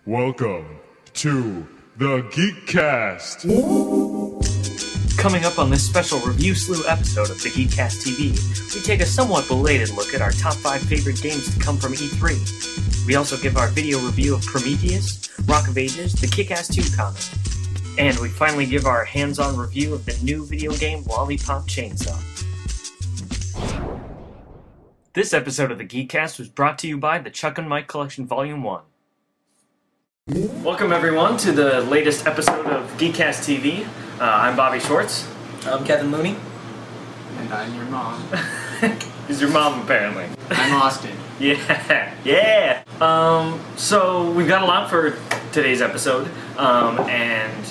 Welcome to the Geekcast. Coming up on this special Review Slew episode of the Geekcast TV, we take a somewhat belated look at our top 5 favorite games to come from E3. We also give our video review of Prometheus, Rock of Ages, the Kick-Ass 2 comic. And we finally give our hands-on review of the new video game Lollipop Chainsaw. This episode of the Geekcast was brought to you by the Chuck and Mike Collection Volume 1. Welcome everyone to the latest episode of Geekcast TV. I'm Bobby Schwartz. I'm Kevin Looney. And I'm your mom. Is your mom apparently? I'm Austin. Yeah. So we've got a lot for today's episode, and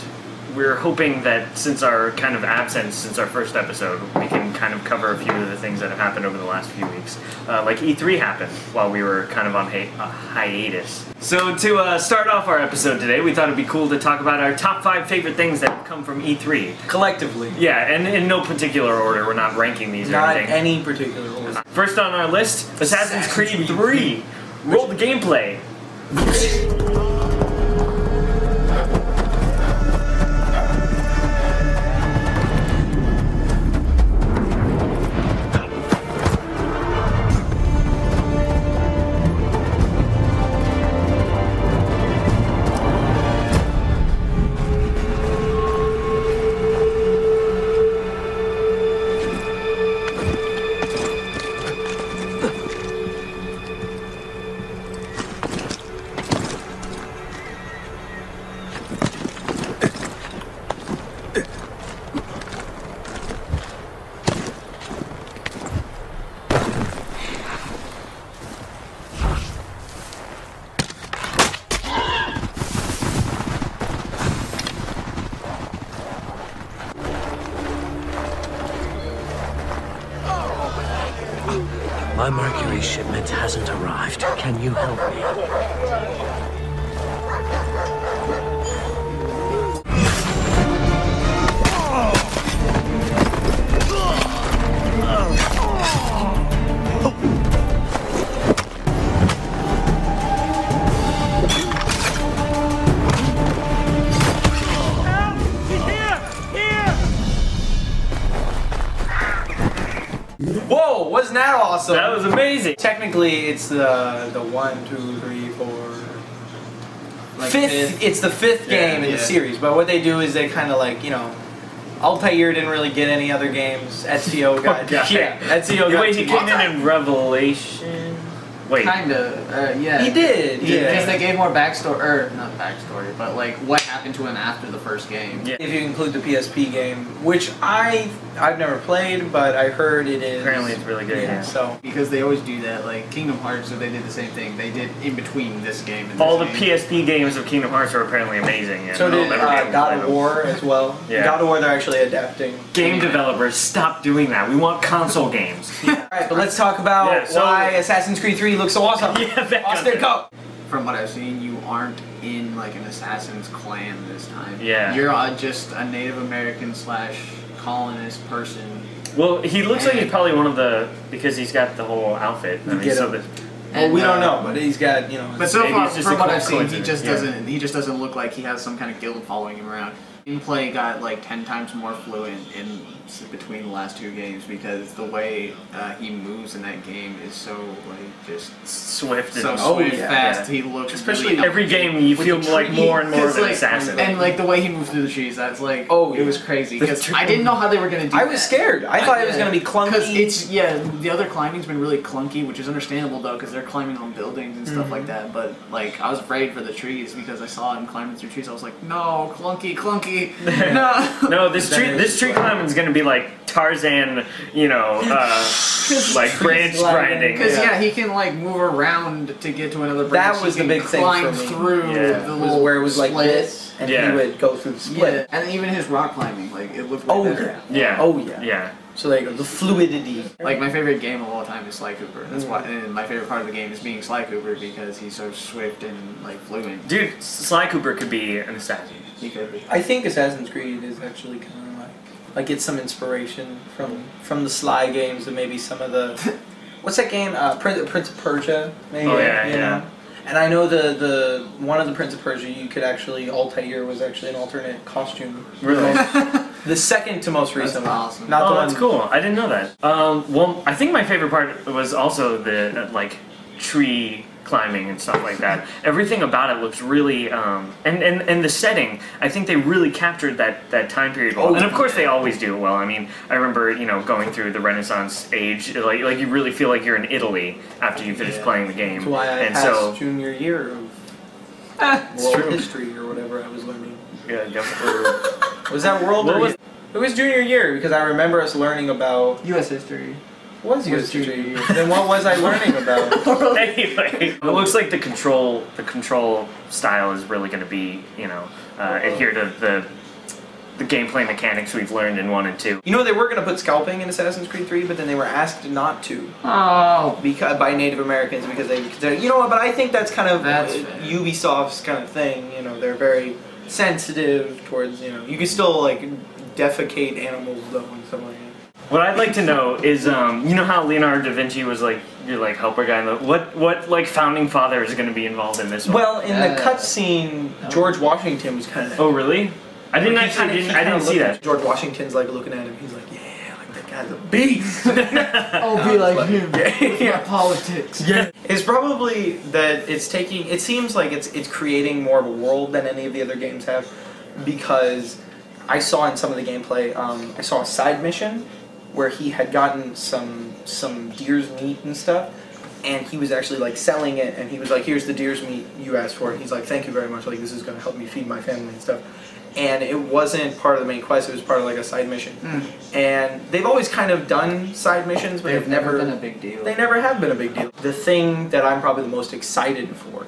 we're hoping that since our kind of absence since our first episode, we can kind of cover a few of the things that have happened over the last few weeks. Like E3 happened while we were kind of on hiatus. So to start off our episode today, we thought it'd be cool to talk about our top 5 favorite things that have come from E3. Collectively. Yeah, and in no particular order. We're not ranking these or anything. Not any particular order. First on our list, Assassin's Creed 3. Roll the gameplay. My Mercury shipment hasn't arrived. Can you help me? Whoa, wasn't that awesome? That was amazing. Technically, it's the 1, 2, 3, 4... Like fifth. It's the 5th game in the series, but what they do is they kind of like, you know... Altair didn't really get any other games. Ezio got... Yeah, Ezio got... Wait, he came in Revelation? Wait. Kinda, yeah. He did, yeah. Because they gave more backstory, or not backstory, but like what happened to him after the first game. Yeah. If you include the PSP game, which I've never played, but I heard it is... Apparently it's really good, yeah. So... Because they always do that, like Kingdom Hearts, so they did the same thing. They did in between this game and this All the game. PSP games of Kingdom Hearts are apparently amazing. And So did I'll never be able to God play of them. War as well. Yeah. God of War, they're actually adapting. Game developers, stop doing that. We want console games. Alright, but let's talk about why Assassin's Creed 3 looks so awesome. Austin, go! From what I've seen, you aren't in like an assassin's clan this time. Yeah. You're just a Native American / colonist person. Well, he looks like he's probably one of the... Because he's got the whole outfit. I mean, so Well, we don't know, but he's got, you know... But so maybe far, it's just from a what I've seen, coincidence, he just doesn't look like he has some kind of guild following him around. Gameplay got like 10 times more fluent in between the last 2 games because the way he moves in that game is so like just swift and so swift, fast. Yeah. He looks especially really every game you feel like more and more of an assassin. And like the way he moves through the trees, that's like it was crazy because I didn't know how they were gonna do. I was scared. I thought it was gonna be clunky. Because it's the other climbing's been really clunky, which is understandable though because they're climbing on buildings and stuff like that. But like I was afraid for the trees because I saw him climbing through trees. I was like, no, clunky. No, this tree climbing is gonna be like Tarzan, you know, like branch grinding. Because he can like move around to get to another branch. That was the big thing for me. Through the little where it was like split. this, and he would go through the split. Yeah, and even his rock climbing, like it looked like that. Yeah. So there you go, the fluidity. Like my favorite game of all time is Sly Cooper. That's why, and my favorite part of the game is being Sly Cooper because he's so swift and like fluent. Dude, Sly Cooper could be an assassin. He could be. I think Assassin's Creed is actually kind of like get some inspiration from the Sly games and maybe some of the what's that game? Prince of Persia. Maybe, Oh yeah, you know? And I know the one of the Prince of Persia, you could actually, Altair was actually an alternate costume. Really? The second to most recent. That's awesome. Not the one. That's cool. I didn't know that. Well, I think my favorite part was also the like tree climbing and stuff like that. Everything about it looks really, and the setting. I think they really captured that time period well. And of course they always do well. I mean, I remember going through the Renaissance age. Like you really feel like you're in Italy after you finish playing the game. That's why I passed junior year of world history or whatever I was learning. Yeah, Was that world or it was junior year because I remember us learning about U.S. history. What was U.S. history? Then what was I learning about? Anyway, it looks like the control style is really going to be adhere to the gameplay mechanics we've learned in 1 and 2. You know, they were going to put scalping in Assassin's Creed 3, but then they were asked not to. Oh. Because by Native Americans because they consider, but I think that's kind of Ubisoft's kind of thing. They're very sensitive towards, you can still like defecate animals though and stuff like that. What I'd like to know is, you know how Leonardo da Vinci was like your like helper guy? What like founding father is going to be involved in this one? Well, in the cutscene, George Washington was kind of. Oh really? I didn't see that. George Washington's like looking at him. He's like, yeah, like that guy's a beast. I'll be like him. Yeah. Politics. Yeah. It's probably that it's taking. It seems like it's creating more of a world than any of the other games have, because I saw in some of the gameplay. I saw a side mission where he had gotten some deer's meat and stuff, and he was actually like selling it, and he was like, here's the deer's meat you asked for, and he's like, thank you very much, like this is going to help me feed my family and stuff. And it wasn't part of the main quest, it was part of like a side mission. And they've always kind of done side missions, but they've never been a big deal. They never have been a big deal. The thing that I'm probably the most excited for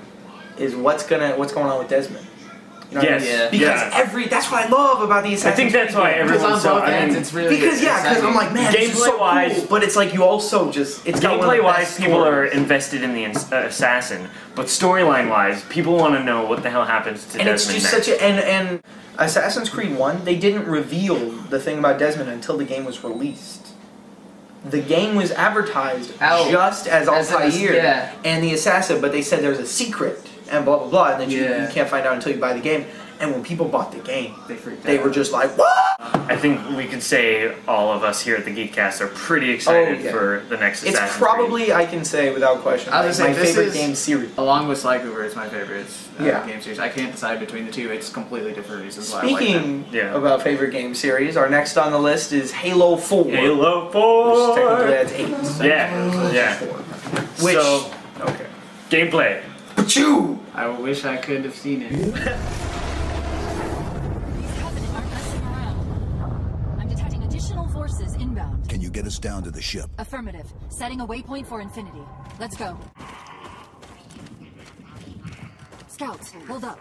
is what's going on with Desmond. Yes. Because that's what I love about the Assassin's Creed. I think that's why everyone's so. it's really because I'm like, man, this is so cool. But it's like you also just gameplay-wise, people are invested in the assassin, but storyline-wise, people want to know what the hell happens to Desmond. And it's just such a and Assassin's Creed 1, they didn't reveal the thing about Desmond until the game was released. The game was advertised just as Altair and the assassin, but they said there's a secret and blah blah blah, and then you can't find out until you buy the game. And when people bought the game, they were just like, what? I think we could say all of us here at the Geekcast are pretty excited for the next Assassin's Creed. It's probably, I can say without question, my favorite game series. Along with Slycoover, it's my favorite game series. I can't decide between the two. It's completely different reasons why I like them. Speaking about favorite game series, our next on the list is Halo 4. Halo 4! Technically that's 8. Yeah. Which, gameplay. Achoo! I wish I could have seen it. Forces inbound. Can you get us down to the ship? Affirmative. Setting a waypoint for Infinity. Let's go. Scouts, hold up.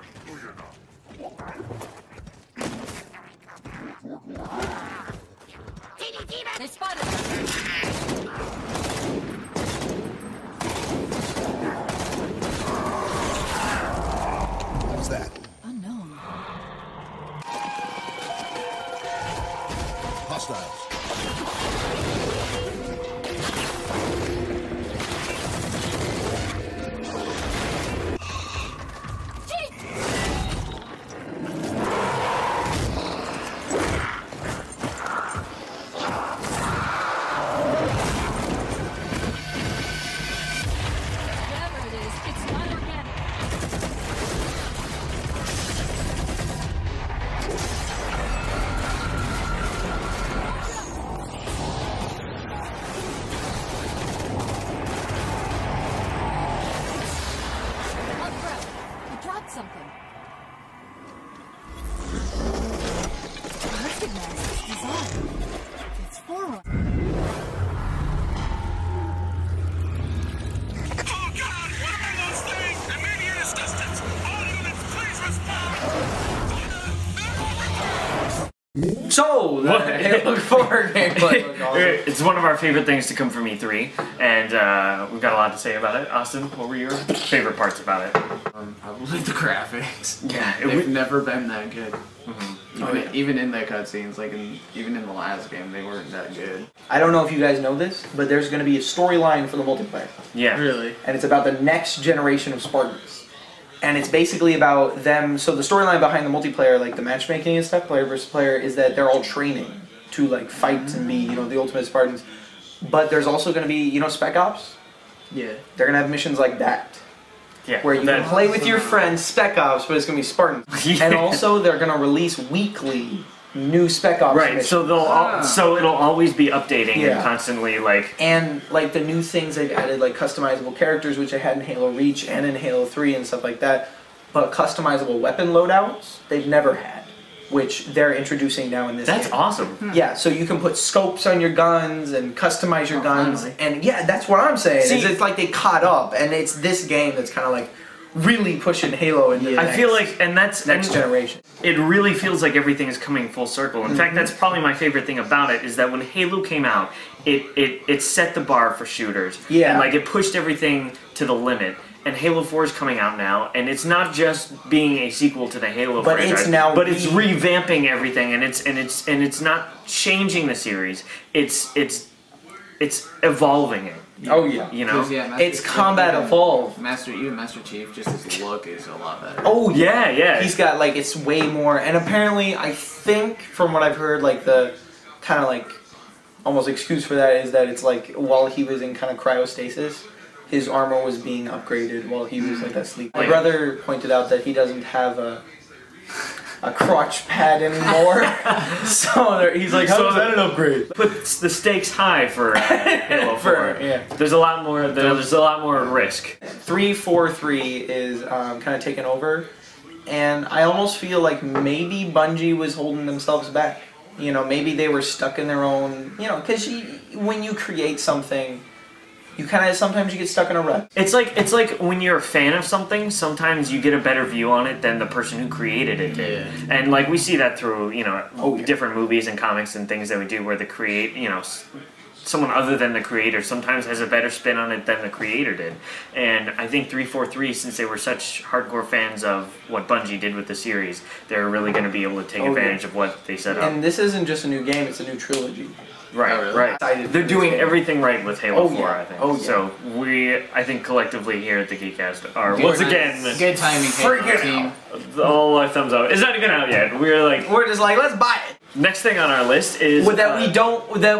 They spotted us. What was that? Unknown. Hostiles. So, the Halo 4 gameplay. Awesome. It's one of our favorite things to come from E3, and we've got a lot to say about it. Austin, what were your favorite parts about it? Probably the graphics. Yeah, they've never been that good. Even in the cutscenes, like even in the last game, they weren't that good. I don't know if you guys know this, but there's going to be a storyline for the multiplayer. Yeah. Really? And it's about the next generation of Spartans. And it's basically about them. So the storyline behind the multiplayer, like the matchmaking and stuff, player versus player, is that they're all training to like fight and be, you know, the ultimate Spartans. But there's also going to be, you know, Spec Ops. Yeah. They're going to have missions like that. Yeah. Where you can play with your friends Spec Ops, but it's going to be Spartans. Yeah. And also they're going to release weekly new Spec Ops Right, missions. so so it'll always be updating Yeah. and constantly like. And like the new things they've added, like customizable characters, which they had in Halo Reach and in Halo 3 and stuff like that. But customizable weapon loadouts they've never had, which they're introducing now in this That's game. awesome. Yeah, so you can put scopes on your guns and customize your guns. finally. And yeah, that's what I'm saying. See- is it's like they caught up, and it's this game that's kind of like really pushing Halo into the I feel like, and that's next generation. It really feels like everything is coming full circle. In fact, that's probably my favorite thing about it is that when Halo came out, it set the bar for shooters. Yeah. And like it pushed everything to the limit. And Halo 4 is coming out now, and it's not just being a sequel to the Halo But franchise, it's now but it's revamping everything, and it's not changing the series. It's evolving it. Oh yeah. You know. Yeah, It's Combat Evolved. Even Master Chief, just his look is a lot better. Oh Yeah, yeah. He's got like it's way more, and apparently I think from what I've heard, like the kind of like almost excuse for that is that it's like while he was in kind of cryostasis, his armor was being upgraded while he was like asleep. My brother pointed out that he doesn't have a crotch pad anymore, so he's like, "How is that an upgrade?" Puts the stakes high for Halo 4. Yeah. There's a lot more. There's a lot more risk. 343 is kind of taken over, and I almost feel like maybe Bungie was holding themselves back. You know, maybe they were stuck in their own. You know, because when you create something, you kind of sometimes you get stuck in a rut. It's like when you're a fan of something, sometimes you get a better view on it than the person who created it did. Yeah. And like we see that through, you know, yeah. different movies and comics and things that we do where someone other than the creator sometimes has a better spin on it than the creator did. And I think 343, since they were such hardcore fans of what Bungie did with the series, they're really going to be able to take advantage of what they set up. And this isn't just a new game; it's a new trilogy. Right, Oh, really? right. Excited for They're this doing game. everything right with Halo 4, yeah. I think. Oh, yeah. So I think collectively here at the Geekcast are, Good once night. again, Good timing, Halo Freaking team. all our thumbs up. It's not even out yet. We're just like, let's buy it. Next thing on our list is... That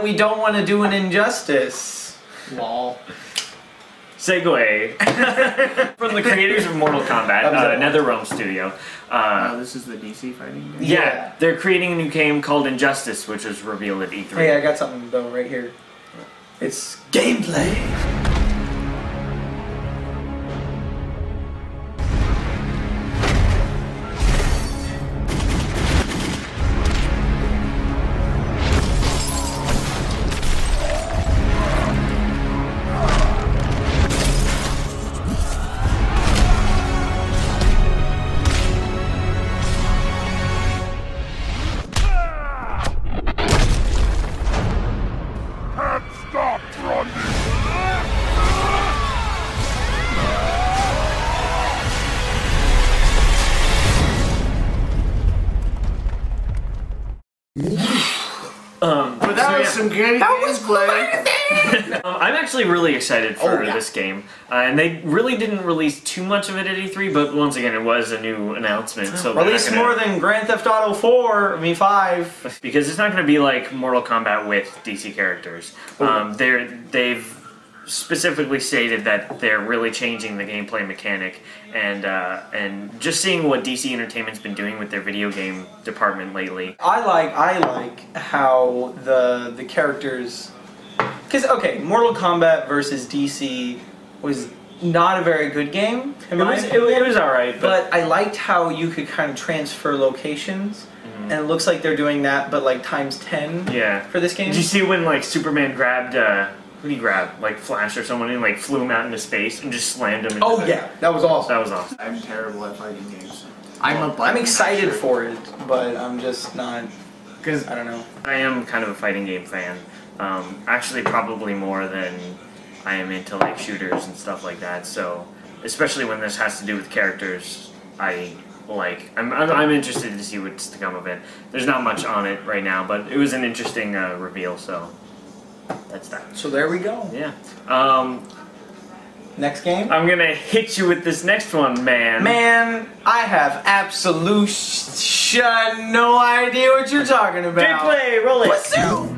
we don't want to do an injustice. Lol. Segue. From the creators of Mortal Kombat, NetherRealm Studio. This is the DC fighting game? Yeah, they're creating a new game called Injustice, which was revealed at E3. Hey, I got something though right here. It's gameplay. Stop running! But that was some good gameplay. I'm actually really excited for this game. And they really didn't release too much of it at E3, but once again, it was a new announcement. So they're Release not gonna- more than Grand Theft Auto 4, 5. Because it's not going to be like Mortal Kombat with DC characters. They've specifically stated that they're really changing the gameplay mechanic, and just seeing what DC Entertainment's been doing with their video game department lately. I like how the characters, because okay, Mortal Kombat versus DC was not a very good game. It was alright, But I liked how you could kind of transfer locations, and it looks like they're doing that, but like times 10 yeah. for this game. Did you see when like Superman grabbed who did he grab? Like Flash or someone, and like flew him out into space and just slammed him into Oh yeah, that was awesome. That was awesome. I'm terrible at fighting games. I'm I'm excited for it, but I'm just not, Because I don't know. I am kind of a fighting game fan. Actually, probably more than I am into like shooters and stuff like that. So, especially when this has to do with characters, I like I'm interested to see what's to come of it. There's not much on it right now, but it was an interesting reveal. So that's that. So there we go. Yeah. Next game. I'm gonna hit you with this next one, man. Man, I have absolute no idea what you're talking about. Big play, roll it. Pursue.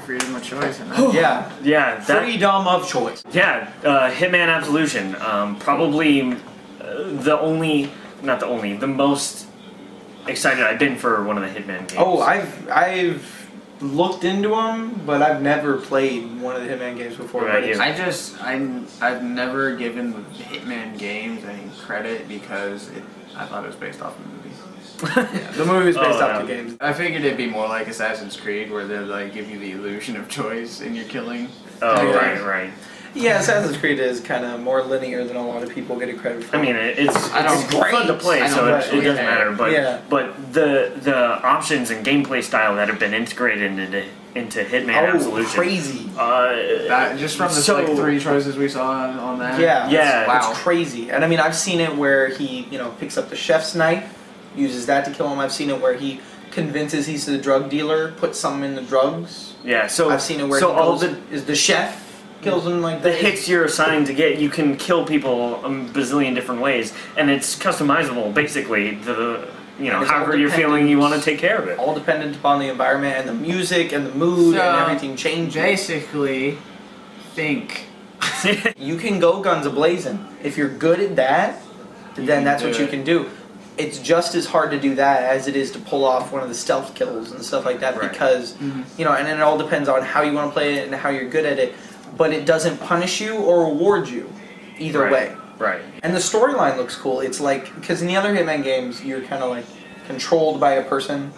Freedom of choice. Yeah. Yeah. Freedom of choice. Yeah. Hitman Absolution. Probably the most excited I've been for one of the Hitman games. Oh, I've looked into them, but I've never played one of the Hitman games before. What about you? I've never given the Hitman games any credit because I thought it was based off of the movie. Yeah, the movie is based off the games. I figured it'd be more like Assassin's Creed, where they like give you the illusion of choice in your killing. Oh, Yeah. right. Yeah, Assassin's Creed is kind of more linear than a lot of people get credit for. I mean, it's great. fun to play, so it actually doesn't care. matter. But Yeah. but the options and gameplay style that have been integrated into Hitman Absolution, crazy. That, just from the like 3 choices we saw on that. Yeah, wow. It's crazy. And I mean, I've seen it where he, picks up the chef's knife, uses that to kill him. I've seen it where he convinces he's the drug dealer, puts something in the drugs. Yeah, so I've seen it where is the chef kills him like the that. hits you're assigned to get, you can kill people a bazillion different ways, and it's customizable basically. However you're feeling, you want to take care of it. All dependent upon the environment and the music and the mood and everything changes. Basically, think. You can go guns a-blazing. If you're good at that, then that's what you can do. It's just as hard to do that as it is to pull off one of the stealth kills and stuff like that, Right. because, and it all depends on how you want to play it and how you're good at it, but it doesn't punish you or reward you either way. Right. And the storyline looks cool. It's like, because in the other Hitman games, you're kind of like controlled by a person,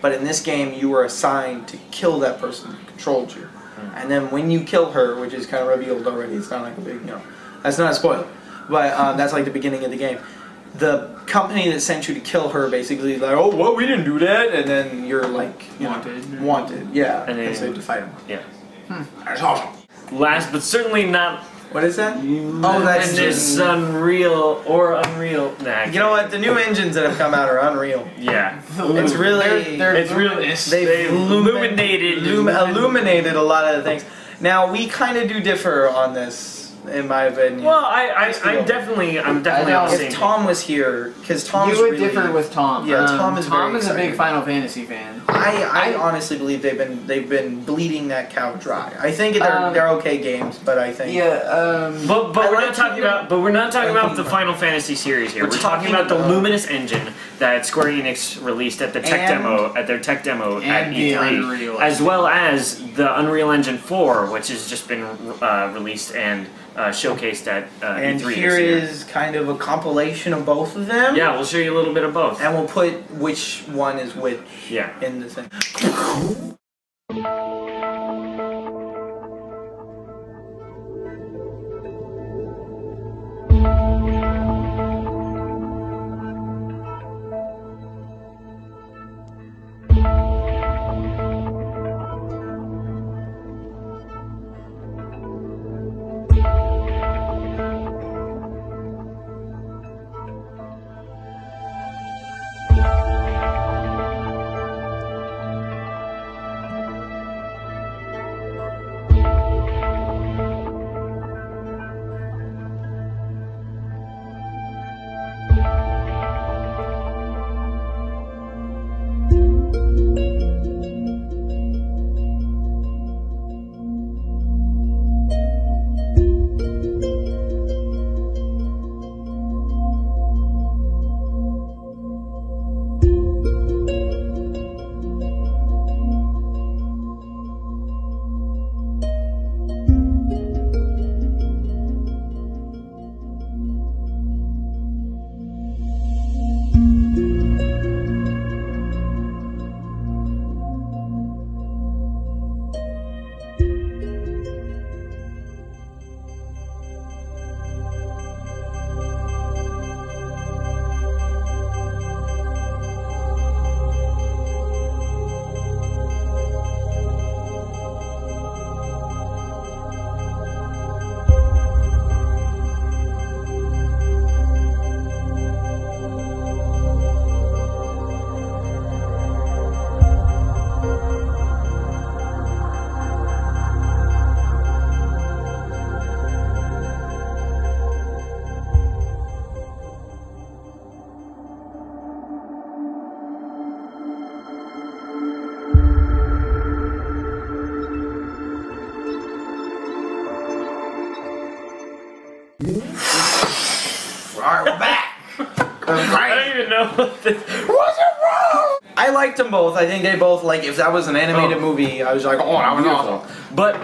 but in this game, you were assigned to kill that person who controlled you. And then when you kill her, which is kind of revealed already, it's not like a big, that's not a spoiler, but that's like the beginning of the game. The company that sent you to kill her basically is like, oh, well, we didn't do that, and then you're like, wanted, yeah, And then- so you have to fight them. Yeah. That's awesome. Last but certainly not What is that? Oh, that's Luminous, just... Unreal, or Unreal. Nah, You know what? The new engines that have come out are unreal. Yeah. It's really... It's really... They've illuminated illuminated a lot of the things. Now, we kind of do differ on this, in my opinion. Well, I'm definitely on the same If Tom was here, because Tom's You would really... differ with Tom. Yeah, Tom is very a big excited. Final Fantasy fan. I honestly believe they've been bleeding that cow dry. I think they're okay games, but I think But I we're like not talking about the Final Fantasy series here. We're talking about the Luminous engine that Square Enix released at the tech demo at tech demo at the E3, Unreal as well as the Unreal Engine 4, which has just been released and showcased at and E3 here this year. is kind of a compilation of both of them. Yeah, we'll show you a little bit of both. And we'll put which one is which in the thing. know. Was it wrong? I liked them both. I think they both, like, if that was an animated movie, I was like, oh, that was awesome. But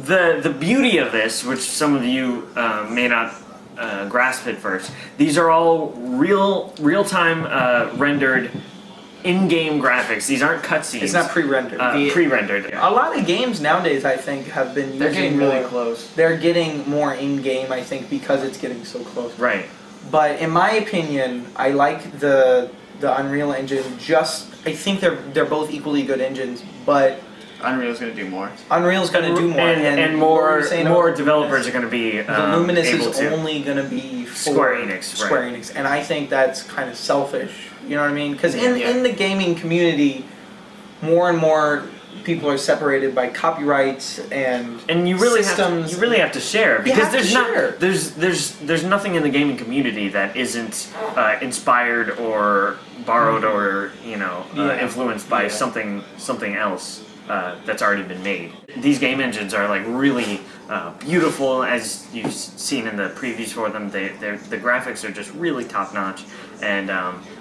the beauty of this, which some of you may not grasp at first, these are all real-time rendered in-game graphics. These aren't cutscenes. It's not pre-rendered. Pre-rendered. A lot of games nowadays, I think, have been They're using getting really more- close. They're getting more in-game, I think, because it's getting so close. Right. But in my opinion, I like the Unreal Engine. I think they're both equally good engines, but Unreal's gonna do more. Unreal's going to do more, and what were more you saying more about developers Luminous? are going to be The Luminous able is to. only going to be for Square Enix, Square right. Enix, and I think that's kind of selfish. You know what I mean? Because Yeah. in the gaming community, more and more people are separated by copyrights and And you really systems. have to share, because have to share. there's nothing in the gaming community that isn't inspired or borrowed or Yeah. influenced by something else that's already been made. These game engines are like really beautiful, as you've seen in the previews for them. The graphics are just really top notch, and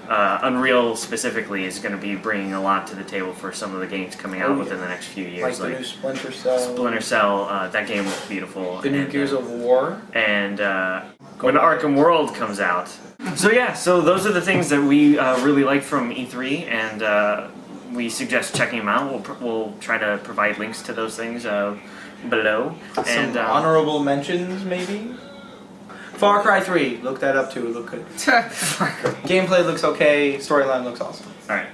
Unreal specifically is going to be bringing a lot to the table for some of the games coming out within the next few years. like the new Splinter Cell. Splinter Cell, that game looks beautiful. The new and, Gears of War. and when Arkham World comes out. So those are the things that we really like from E3, and we suggest checking them out. We'll try to provide links to those things below. Some honorable mentions, maybe. Far Cry 3, look that up too. It looked good. Gameplay looks okay. Storyline looks awesome. All right,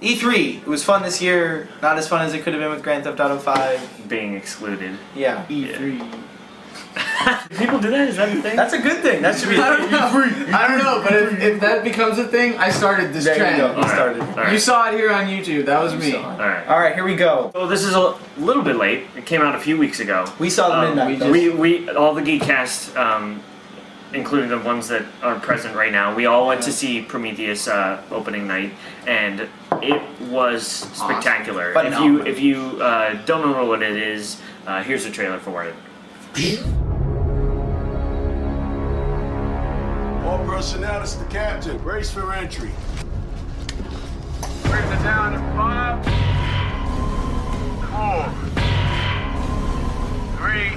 E3, it was fun this year. Not as fun as it could have been with Grand Theft Auto 5. being excluded. Yeah. E3. Do people do that? Is that a thing? That's a good thing. That should be. I don't know. I don't know, but if that becomes a thing, I started this There you trend. go. You started. All right. You saw it here on YouTube. That was me. saw it. All right. All right, here we go. So this is a little bit late. It came out a few weeks ago. We saw the midnight. though. We all the Geekcast, including the ones that are present right now, we all went to see Prometheus opening night, and it was spectacular. Phenomenal. If you don't know what it is, here's a trailer for it. All personnel, this is the captain. Brace for entry. Bring it down in 5, 4, 3,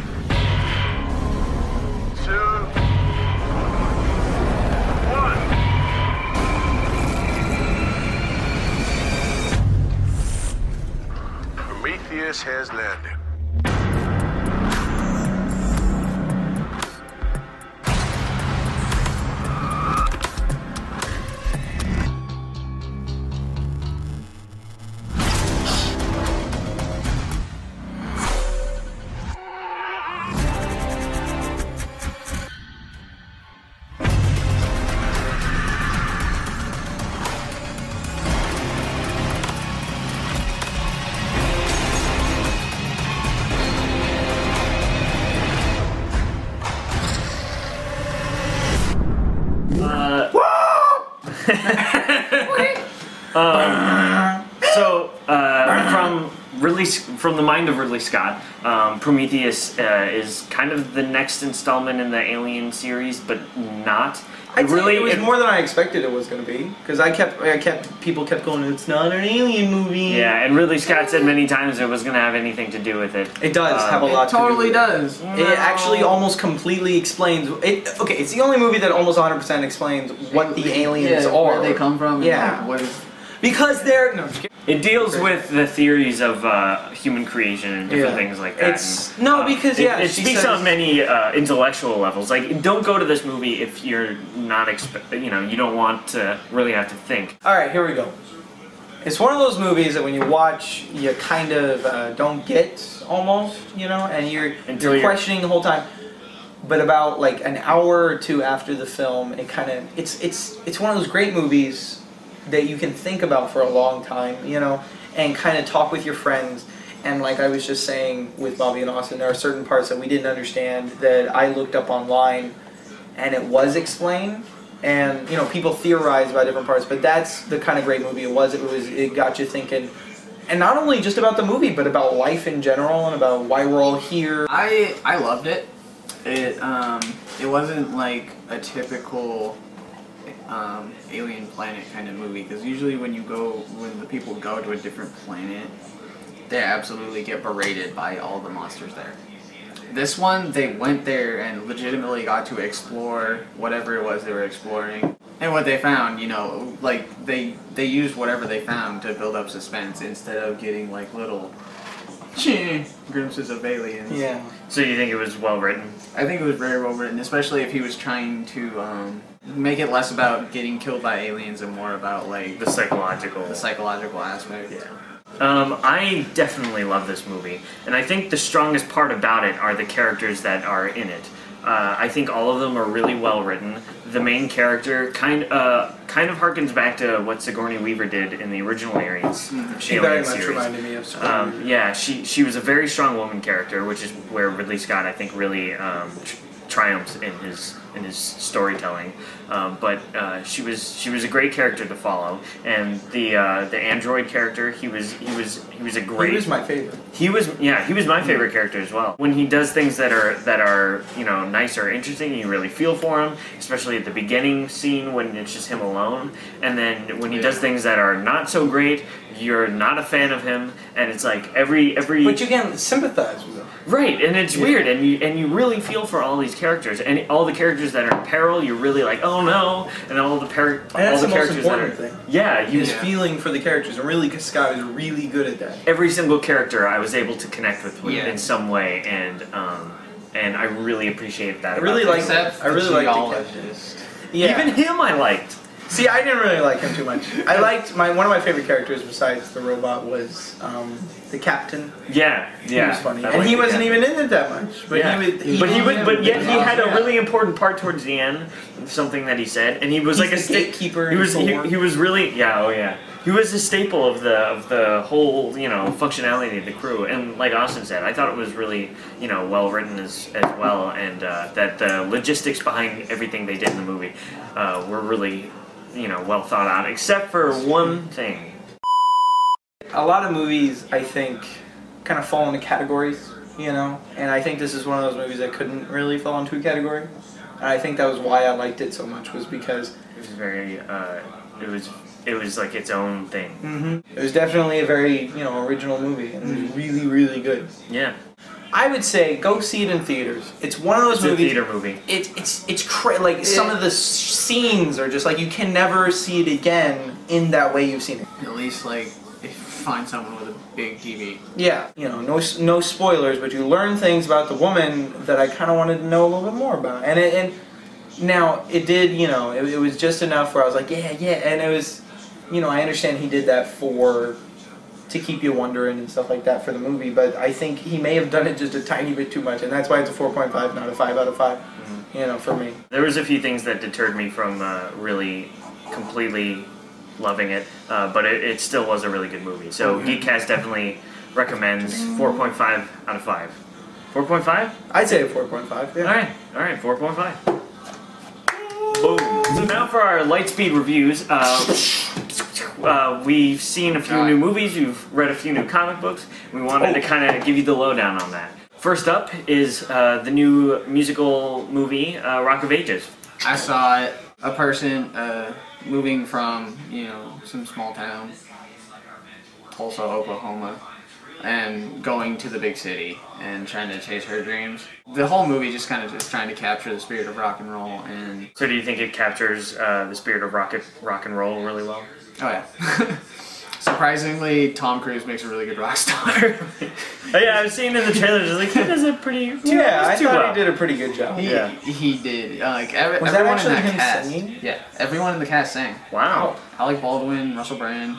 2, 1. Prometheus has landed. From the mind of Ridley Scott, Prometheus is kind of the next installment in the Alien series, but not. I'd say it was more than I expected it was going to be, because people kept going, it's not an Alien movie. Yeah, and Ridley Scott said many times it was going to have anything to do with it. It does have a lot to do Totally with does. it. It actually almost completely explains it. Okay, it's the only movie that almost 100% explains what the aliens are. Where they come from. Yeah. And what is, Because they're no. I'm just kidding. It deals with the theories of human creation and different things like that. It's because it she speaks says- on many intellectual levels. Like, don't go to this movie if you're not you don't want to really have to think. All right, here we go. It's one of those movies that when you watch, you kind of don't get almost, and you're questioning the whole time. But about like an hour or two after the film, it's one of those great movies that you can think about for a long time, and kind of talk with your friends. And like I was just saying with Bobby and Austin, there are certain parts that we didn't understand that I looked up online, and it was explained. And people theorize about different parts, but that's the kind of great movie it was. It got you thinking, and not only just about the movie, but about life in general and about why we're all here. I loved it. It wasn't like a typical alien planet kind of movie, because usually when the people go to a different planet, they absolutely get berated by all the monsters there. This one, they went there and legitimately got to explore whatever it was they were exploring. And what they found, you know, like, they used whatever they found to build up suspense instead of getting, like, little glimpses of aliens. Yeah. So you think it was well written? I think it was very well written, especially if he was trying to make it less about getting killed by aliens and more about, like, The psychological aspect. Yeah. I definitely love this movie, and I think the strongest part about it are the characters that are in it. I think all of them are really well written. The main character kind of harkens back to what Sigourney Weaver did in the original Aliens. She very much reminded me of Sigourney Weaver. Yeah, she was a very strong woman character, which is where Ridley Scott, I think, really triumphs in his storytelling. But she was a great character to follow, and the android character, he was a great. He was my favorite. He was my favorite character as well. When he does things that are you know, nice or interesting, you really feel for him, especially at the beginning scene when it's just him alone. And then when he does things that are not so great, you're not a fan of him, and it's like every. But you can sympathize with him. Right, and it's weird, and you really feel for all these characters, and all the characters that are in peril, you're really like, oh no, and all the characters that are thing. yeah, His feeling for the characters, and really Scott is really good at that. every single character I was able to connect with in some way, and I really appreciate that. I really about like this. that. I really like the geologist. Yeah. Even him, I liked. See, I didn't really like him too much. I liked one of my favorite characters besides the robot was the captain. Yeah, He was funny, I and liked he the wasn't captain. even in it that much. But Yeah. But yet he had a Yeah. really important part towards the end, something that he said, and he was He's like a the gatekeeper. He was in Thor. he was really he was a staple of the whole, you know, functionality of the crew, and like Austin said, I thought it was really, you know, well written as well, and that the logistics behind everything they did in the movie were really, you know, well thought out, except for one thing. A lot of movies, I think, kind of fall into categories, you know, and I think this is one of those movies that couldn't really fall into a category. And I think that was why I liked it so much, was because It was very it was like its own thing. it was definitely a very, you know, original movie, and it was really, really good. Yeah, I would say go see it in theaters. It's one of those it's movies. a theater movie. Like some of the scenes are just like you can never see it again in that way you've seen it. At least, like, if you find someone with a big TV. Yeah, you know, no spoilers, but you learn things about the woman that I kind of wanted to know a little bit more about. And now it did, you know, it was just enough where I was like, yeah, and it was, you know, I understand he did that to keep you wondering and stuff like that for the movie, but I think he may have done it just a tiny bit too much, and that's why it's a 4.5, not a 5 out of 5, you know, for me. There was a few things that deterred me from really completely loving it, but it still was a really good movie. So Geekcast definitely recommends 4.5 out of 5. 4.5? I'd say a 4.5, yeah. Alright, 4.5. Boom. So now for our Lightspeed reviews. We've seen a few new movies, we've read a few new comic books. We wanted to kind of give you the lowdown on that. First up is the new musical movie, Rock of Ages. I saw it. A person moving from, you know, some small town, Tulsa, Oklahoma, and going to the big city and trying to chase her dreams. The whole movie just kind of just trying to capture the spirit of rock and roll. And So do you think it captures the spirit of rock and roll really well? oh yeah. Surprisingly, Tom Cruise makes a really good rock star. Oh, yeah, I was seeing in the trailers, like, he does a pretty... Yeah, I too thought well. he did a pretty good job. He did. Like Was that everyone in actually that him cast. singing? Yeah, everyone in the cast sang. Wow. Alec Baldwin, Russell Brand.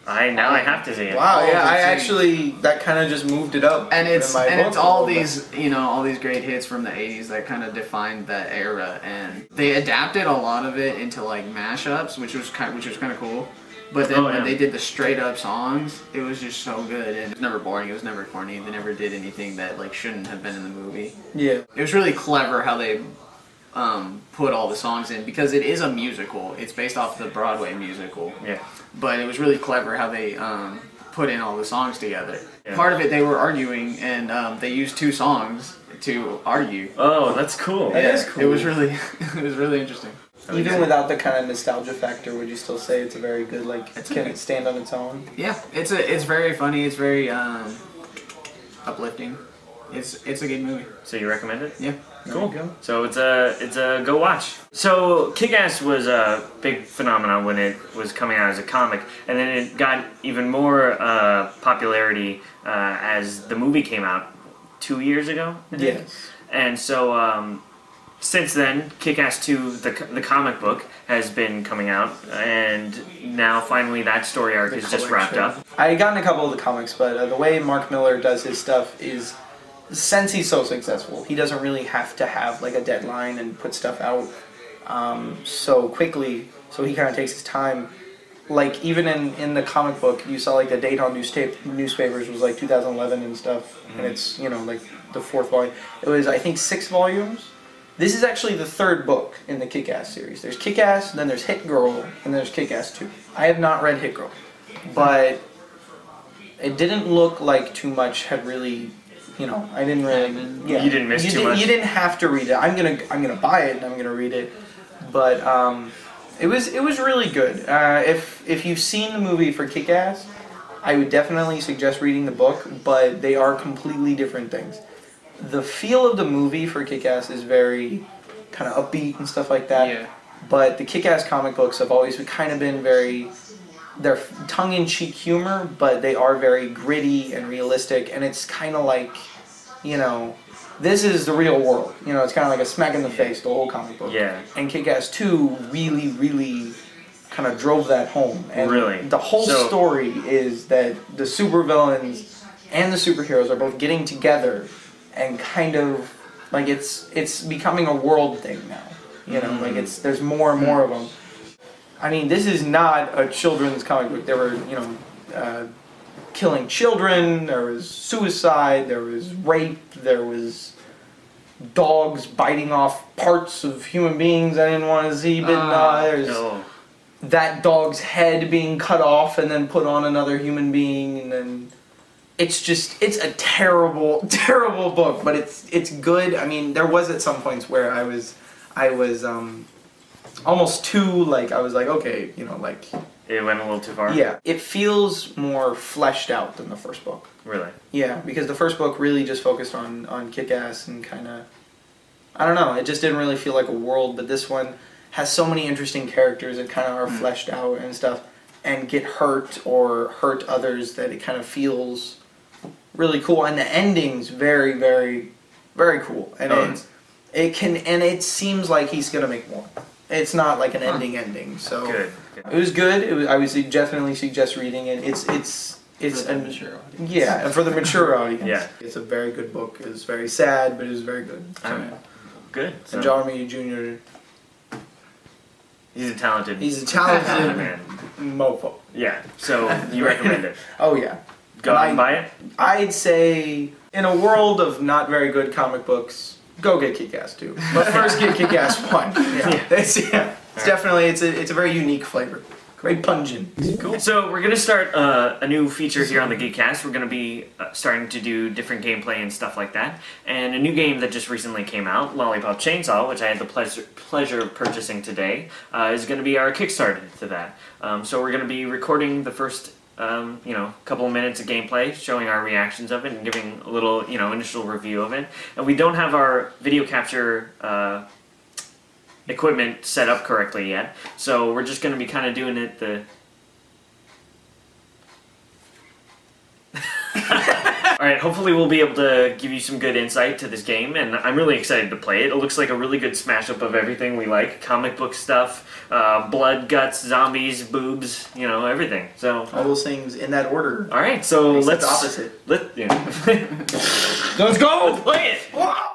I have to see it. Wow, yeah, I insane. actually, that kind of just moved it up. And it's in my book a all little bit. these, you know, all these great hits from the 80s that kind of defined that era, and they adapted a lot of it into like mashups, which was kind of cool. But then when they did the straight up songs, it was just so good, and it was never boring, it was never corny, they never did anything that like shouldn't have been in the movie. Yeah. It was really clever how they put all the songs in, because it is a musical. It's based off the Broadway musical. Yeah. But it was really clever how they put in all the songs together. Yeah. Part of it they were arguing, and they used two songs to argue. Oh, that's cool. That is It cool. was really it was really interesting. Even without the kind of nostalgia factor, would you still say it's a very good, like, It's can okay. it stand on its own? Yeah, it's very funny. It's very uplifting. It's a good movie. So you recommend it? Yeah. Cool. So it's a go watch. So Kick-Ass was a big phenomenon when it was coming out as a comic, and then it got even more popularity as the movie came out 2 years ago. I think. Yes. And so since then, Kick-Ass 2, the comic book, has been coming out, and now finally that story arc is just wrapped up. I had gotten a couple of the comics, but the way Mark Miller does his stuff is, since he's so successful, he doesn't really have to have like a deadline and put stuff out so quickly. So he kind of takes his time. Like even in the comic book, you saw like the date on newspapers was like 2011 and stuff, and it's like the 4th volume. It was I think 6 volumes. This is actually the 3rd book in the Kick-Ass series. There's Kick-Ass, then there's Hit Girl, and there's Kick-Ass 2. I have not read Hit Girl, but it didn't look like too much had really, I didn't really. Yeah, You didn't miss too much? You didn't have to read it. I'm gonna buy it and I'm gonna read it, but it was really good. If you've seen the movie for Kick-Ass, I would definitely suggest reading the book, but they are completely different things. The feel of the movie for Kick-Ass is very kind of upbeat and stuff like that. Yeah. But the Kick-Ass comic books have always kind of been they're tongue-in-cheek humor, but they are very gritty and realistic, and it's kind of like, this is the real world. It's kind of like a smack in the face, the whole comic book. Yeah. And Kick-Ass 2 really, really kind of drove that home. And Really? the whole So- story is that the supervillains and the superheroes are both getting together and kind of like it's becoming a world thing now. Like there's more and more of them. I mean, this is not a children's comic book. There were killing children. There was suicide. There was rape. There was dogs biting off parts of human beings I didn't want to see. But there's No. that dog's head being cut off and then put on another human being, and then. It's a terrible, terrible book, but it's good. I mean, there was at some points where I was almost too, I was like, okay, like... It went a little too far? Yeah. It feels more fleshed out than the first book. Really? Yeah, because the first book really just focused on Kick-Ass and kind of... I don't know, it just didn't really feel like a world, but this one has so many interesting characters that kind of are fleshed out and stuff, and get hurt or hurt others that it kind of feels... really cool, and the ending's very, very, very cool, and it seems like he's gonna make more. It's not like an ending, so Good. it was good. I would definitely suggest reading it. It's For the mature audience. Yeah, and for the mature audience, Yeah. it's a very good book. It was very sad, but it was very good. Good. And John Romita Jr. He's a talented man. Mofo. Yeah. So you recommend it? Oh yeah. Go out and buy it? I'd say, in a world of not very good comic books, go get Kick-Ass 2. But first get Kick-Ass 1. Yeah. It's definitely, it's a very unique flavor. Very pungent. Cool. So we're going to start a new feature here on the Geekcast. We're going to be starting to do different gameplay and stuff like that. And a new game that just recently came out, Lollipop Chainsaw, which I had the pleasure of purchasing today, is going to be our Kickstarter to that. So we're going to be recording the first couple of minutes of gameplay, showing our reactions of it and giving a little, initial review of it. And we don't have our video capture equipment set up correctly yet, so we're just going to be kind of doing it Alright, hopefully we'll be able to give you some good insight to this game, and I'm really excited to play it. It looks like a really good smash-up of everything we like. Comic book stuff, blood, guts, zombies, boobs, everything. So all those things in that order. Alright, so Except let's... opposite. Let's go! Let's play it! Wow.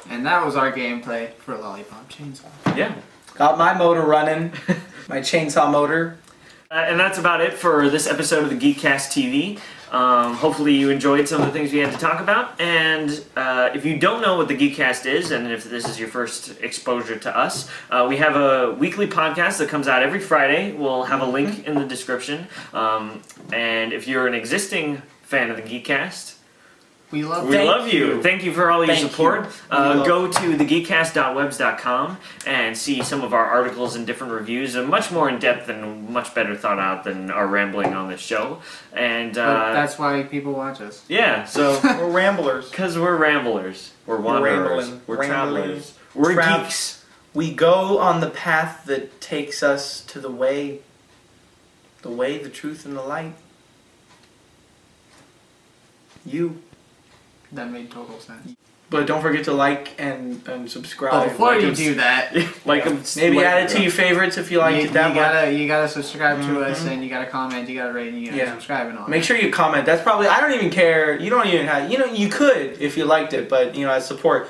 And that was our gameplay for Lollipop Chainsaw. Yeah. Got my motor running. My chainsaw motor. And that's about it for this episode of the Geekcast TV. Hopefully you enjoyed some of the things we had to talk about. And if you don't know what the Geekcast is, and if this is your first exposure to us, we have a weekly podcast that comes out every Friday. We'll have a link in the description. And if you're an existing fan of the Geekcast, we love you. Thank you for all your support. Go to thegeekcast.webs.com and see some of our articles and different reviews. They're much more in depth and much better thought out than our rambling on this show. And but that's why people watch us. Yeah, so we're ramblers. Because we're ramblers. We're wanderers. We're travelers. We're geeks. We go on the path that takes us to the way, the truth, and the light. You. That made total sense. But don't forget to like and subscribe. But before you do that, maybe add it to your favorites if you liked it that much. You gotta subscribe to us, and you gotta comment, you gotta rate, and you gotta subscribe and all. Make sure you comment. That's probably, I don't even care. You don't even have, you could if you liked it, but as support.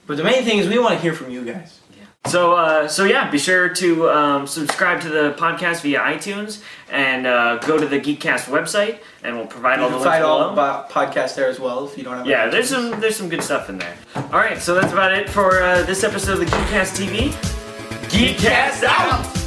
But the main thing is we want to hear from you guys. So yeah, be sure to subscribe to the podcast via iTunes and go to the Geekcast website, and we'll provide all the links below. You can find all the podcasts there as well if you don't have. Yeah, there's some good stuff in there. All right, so that's about it for this episode of the Geekcast TV. Geekcast out.